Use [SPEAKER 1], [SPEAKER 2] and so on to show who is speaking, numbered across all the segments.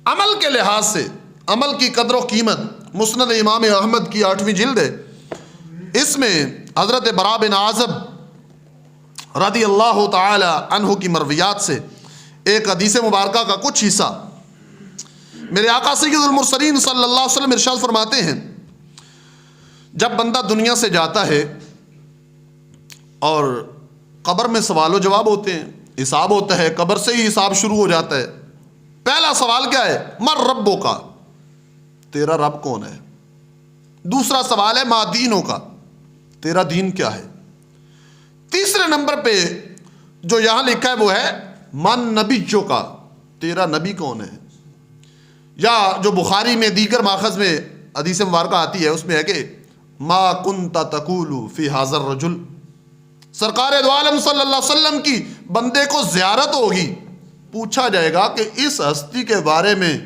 [SPEAKER 1] عمل کے لحاظ سے عمل کی قدر و قیمت مسند امام احمد کی 8ویں جلد ہے، اس میں حضرت براء بن عازب رضی اللہ تعالی عنہ کی مرویات سے ایک حدیث مبارکہ کا کچھ حصہ میرے آقا سید المرسلین صلی اللہ علیہ وسلم ارشاد فرماتے ہیں، جب بندہ دنیا سے جاتا ہے اور قبر میں سوال و جواب ہوتے ہیں، حساب ہوتا ہے، قبر سے ہی حساب شروع ہو جاتا ہے۔ پہلا سوال کیا ہے؟ من ربوں کا، تیرا رب کون ہے؟ دوسرا سوال ہے ما دینوں کا، تیرا دین کیا ہے؟ تیسرے نمبر پہ جو یہاں لکھا ہے وہ ہے من نبیوں کا، تیرا نبی کون ہے؟ یا جو بخاری میں دیگر ماخذ میں حدیث مبارکہ آتی ہے اس میں ہے کہ ما کنت تقول فی حاضر رجل، سرکار دو عالم صلی اللہ علیہ وسلم کی بندے کو زیارت ہوگی، پوچھا جائے گا کہ اس ہستی کے بارے میں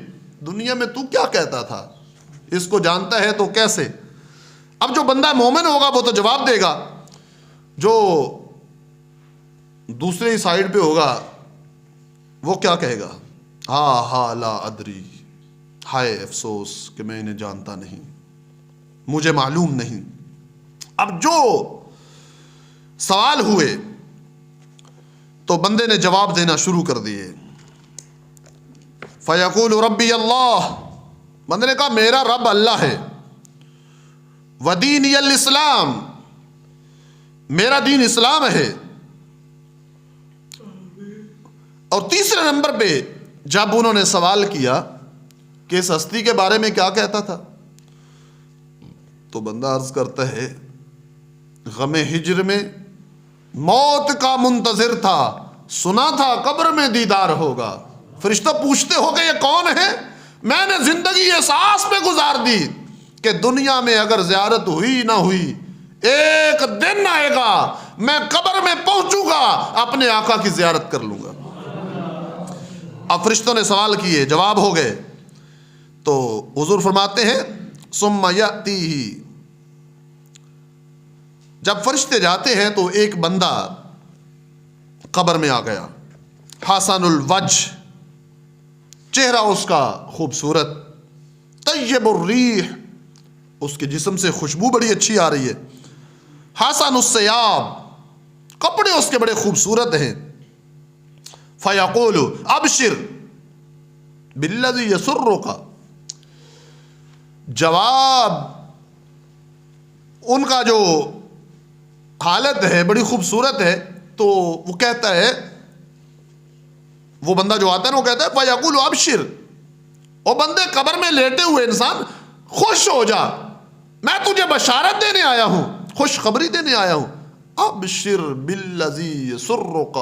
[SPEAKER 1] دنیا میں تو کیا کہتا تھا، اس کو جانتا ہے تو کیسے؟ اب جو بندہ مومن ہوگا وہ تو جواب دے گا، جو دوسرے سائیڈ پہ ہوگا وہ کیا کہے گا؟ ہاں لا ادری، ہائے افسوس کہ میں انہیں جانتا نہیں، مجھے معلوم نہیں۔ اب جو سوال ہوئے تو بندے نے جواب دینا شروع کر دیے، فیقول ربی اللہ، بندے نے کہا میرا رب اللہ ہے، ودینی الاسلام، میرا دین اسلام ہے۔ اور تیسرے نمبر پہ جب انہوں نے سوال کیا کہ اس ہستی کے بارے میں کیا کہتا تھا، تو بندہ عرض کرتا ہے غم ہجر میں موت کا منتظر تھا، سنا تھا قبر میں دیدار ہوگا۔ فرشتہ پوچھتے ہو کہ یہ کون ہے؟ میں نے زندگی احساس پہ گزار دی کہ دنیا میں اگر زیارت ہوئی نہ ہوئی، ایک دن آئے گا میں قبر میں پہنچوں گا، اپنے آقا کی زیارت کر لوں گا۔ اب فرشتوں نے سوال کیے، جواب ہو گئے، تو حضور فرماتے ہیں ثم یأتیہ، جب فرشتے جاتے ہیں تو ایک بندہ قبر میں آ گیا، حسن الوجہ، چہرہ اس کا خوبصورت، طیب الریح، اس کے جسم سے خوشبو بڑی اچھی آ رہی ہے، حسن الثیاب، کپڑے اس کے بڑے خوبصورت ہیں، فیقول ابشر بالذی یسرک، جواب ان کا جو حالت ہے بڑی خوبصورت ہے، تو وہ کہتا ہے، وہ بندہ جو آتا ہے وہ کہتا ہے فیقول ابشر، او بندے قبر میں لیٹے ہوئے انسان خوش ہو جا، میں تجھے بشارت دینے آیا ہوں، خوشخبری دینے آیا ہوں، ابشر بالذی یسرک،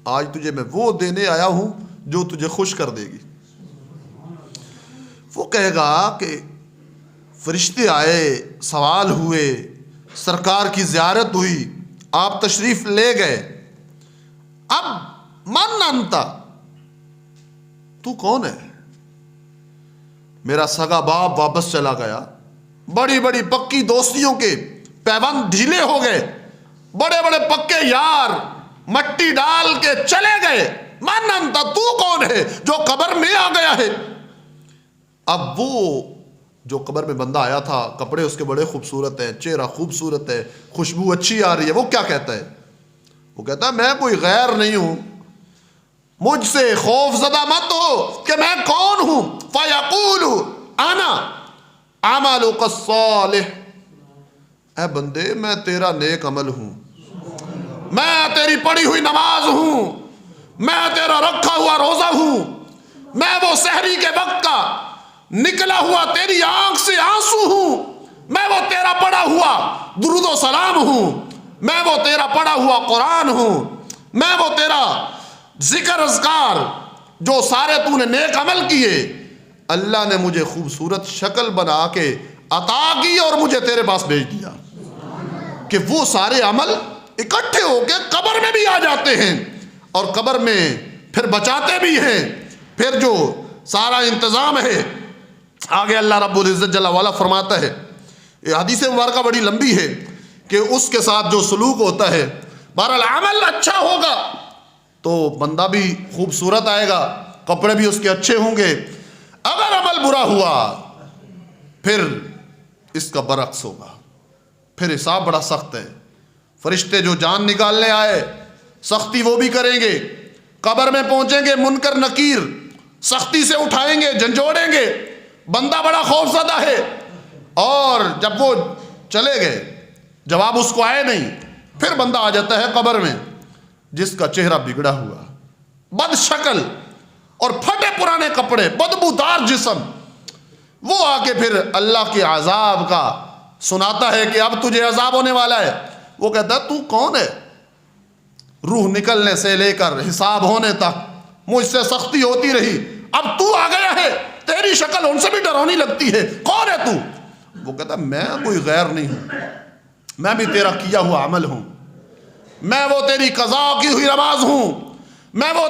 [SPEAKER 1] آج تجھے میں وہ دینے آیا ہوں جو تجھے خوش کر دے گی۔ وہ کہے گا کہ فرشتے آئے، سوال ہوئے، سرکار کی زیارت ہوئی، آپ تشریف لے گئے، اب من انتا، تو کون ہے؟ میرا سگا باپ واپس چلا گیا، بڑی بڑی پکی دوستیوں کے پیوند ڈھیلے ہو گئے، بڑے بڑے پکے یار مٹی ڈال کے چلے گئے، من انتا، تو کون ہے جو قبر میں آ گیا ہے؟ اب وہ جو قبر میں بندہ آیا تھا، کپڑے اس کے بڑے خوبصورت ہیں، چہرہ خوبصورت ہے، خوشبو اچھی آ رہی ہے، وہ کیا کہتا ہے؟ وہ کہتا ہے میں کوئی غیر نہیں ہوں، مجھ سے خوف زدہ مت ہو کہ میں کون ہوں، فیقول انا عملک الصالح، اے بندے میں تیرا نیک عمل ہوں، میں تیری پڑھی ہوئی نماز ہوں، میں تیرا رکھا ہوا روزہ ہوں، میں وہ سحری کے وقت کا نکلا ہوا تیری آنکھ سے آنسو ہوں، میں وہ تیرا پڑھا ہوا درود و سلام ہوں، میں وہ تیرا پڑھا ہوا قرآن ہوں، میں وہ تیرا ذکر اذکار جو سارے تو نے نیک عمل کیے، اللہ نے مجھے خوبصورت شکل بنا کے عطا کی اور مجھے تیرے پاس بھیج دیا کہ وہ سارے عمل اکٹھے ہو کے قبر میں بھی آ جاتے ہیں اور قبر میں پھر بچاتے بھی ہیں۔ پھر جو سارا انتظام ہے آگے اللہ رب العزت جل وعلا فرماتا ہے، یہ حدیث مبارکہ بڑی لمبی ہے کہ اس کے ساتھ جو سلوک ہوتا ہے، بہرحال عمل اچھا ہوگا تو بندہ بھی خوبصورت آئے گا، کپڑے بھی اس کے اچھے ہوں گے. اگر عمل برا ہوا پھر اس کا برعکس ہوگا, پھر حساب بڑا سخت ہے. فرشتے جو جان نکالنے آئے سختی وہ بھی کریں گے, قبر میں پہنچیں گے منکر نکیر سختی سے اٹھائیں گے, جھنجھوڑیں گے, بندہ بڑا خوف زدہ ہے. اور جب وہ چلے گئے جواب اس کو آئے نہیں, پھر بندہ آ جاتا ہے قبر میں جس کا چہرہ بگڑا ہوا, بد شکل اور پھٹے پرانے کپڑے, بدبودار جسم. وہ آ کے پھر اللہ کے عذاب کا سناتا ہے کہ اب تجھے عذاب ہونے والا ہے. وہ کہتا ہے تو کون ہے؟ روح نکلنے سے لے کر حساب ہونے تک مجھ سے سختی ہوتی رہی, اب تو آ گیا ہے, تیری شکل ان سے بھی ڈراؤنی لگتی ہے, کون ہے تو؟ وہ کہتا ہے میں کوئی غیر نہیں ہوں, میں بھی تیرا کیا ہوا عمل ہوں, میں وہ تیری قضا کی ہوئی نماز ہوں, میں وہ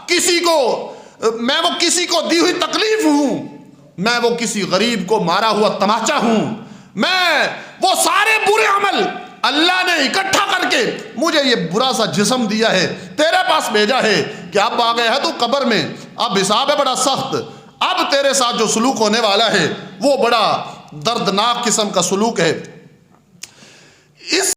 [SPEAKER 1] کسی کو دی ہوئی تکلیف ہوں, میں وہ کسی غریب کو مارا ہوا تماچا ہوں, میں وہ سارے برے عمل اللہ نے اکٹھا کر کے مجھے یہ برا سا جسم دیا ہے, تیرے پاس بھیجا ہے کہ اب آ گیا ہے تو قبر میں, اب حساب ہے بڑا سخت, اب تیرے ساتھ جو سلوک ہونے والا ہے وہ بڑا دردناک قسم کا سلوک ہے. اس